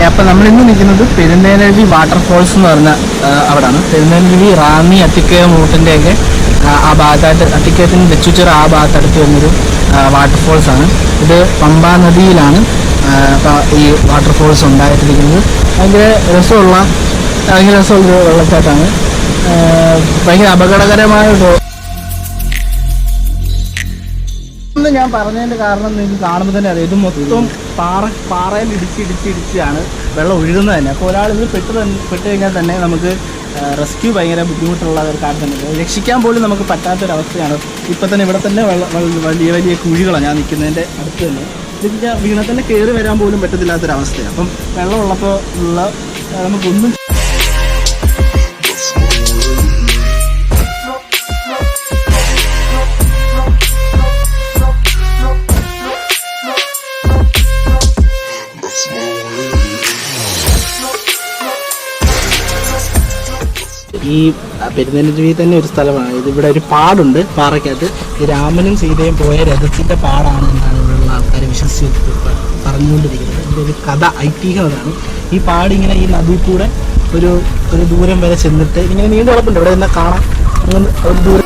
അപ്പോൾ നമ്മളിന്ന് നിൽക്കുന്നത് പെരുന്തേനരുവി വാട്ടർഫോൾസ് എന്ന് പറഞ്ഞ അവിടെയാണ്. പെരുന്തേനരുവി റാന്നി അത്തിക്കയം റൂട്ടിൻ്റെയൊക്കെ ആ ഭാഗത്തായിട്ട്, അത്തിക്കയത്തിന് വെച്ചൂച്ചിറ ആ ഭാഗത്തടുത്ത് വരുന്നൊരു വാട്ടർഫോൾസാണ്. ഇത് പമ്പാ നദിയിലാണ് ഈ വാട്ടർഫോൾസ് ഉണ്ടായിട്ടിരിക്കുന്നത്. ഭയങ്കര രസമുള്ളൊരു വെള്ളച്ചാട്ടമാണ്. ഭയങ്കര അപകടകരമായ ഞാൻ പറഞ്ഞതിൻ്റെ കാരണം നിങ്ങൾക്ക് കാണുമ്പോൾ തന്നെ അറിയാം, ഇത് മൊത്തം പാറയിൽ ഇടിച്ചിടിച്ചാണ് വെള്ളം ഒഴുകുന്നത് തന്നെ. അപ്പോൾ ഒരാൾ ഇത് പെട്ട് കഴിഞ്ഞാൽ തന്നെ നമുക്ക് റെസ്ക്യൂ ഭയങ്കര ബുദ്ധിമുട്ടുള്ള ഒരു കാര്യം തന്നെ, രക്ഷിക്കാൻ പോലും നമുക്ക് പറ്റാത്തൊരവസ്ഥയാണ്. ഇപ്പം തന്നെ ഇവിടെ തന്നെ വലിയ വലിയ കുഴികളാണ് ഞാൻ നിൽക്കുന്നതിൻ്റെ അടുത്ത് തന്നെ. ഇതിൻ്റെ വീണ തന്നെ കയറി വരാൻ പോലും പറ്റത്തില്ലാത്തൊരവസ്ഥയാണ്. അപ്പം വെള്ളമുള്ളപ്പോൾ ഉള്ള നമുക്കൊന്നും ഈ പെരുന്തേനരുവി തന്നെ ഒരു സ്ഥലമാണ്. ഇതിവിടെ ഒരു പാടുണ്ട്, പാറയ്ക്കകത്ത് രാമനും സീതയും പോയ രഥത്തിൻ്റെ പാടാണ് എന്നാണ് ഇവിടെയുള്ള ആൾക്കാർ വിശ്വസിച്ച് പറഞ്ഞുകൊണ്ടിരിക്കുന്നത്. ഇതിൻ്റെ ഒരു കഥ, ഐതിഹ്യം അതാണ്. ഈ പാടിങ്ങനെ ഈ നദിയിൽ കൂടെ ഒരു ദൂരം വരെ ചെന്നിട്ട് ഇങ്ങനെ നീണ്ടു കിടപ്പുണ്ട്. ഇവിടെ തന്നെ കാണാം. അങ്ങനെ ഒരു ദൂരം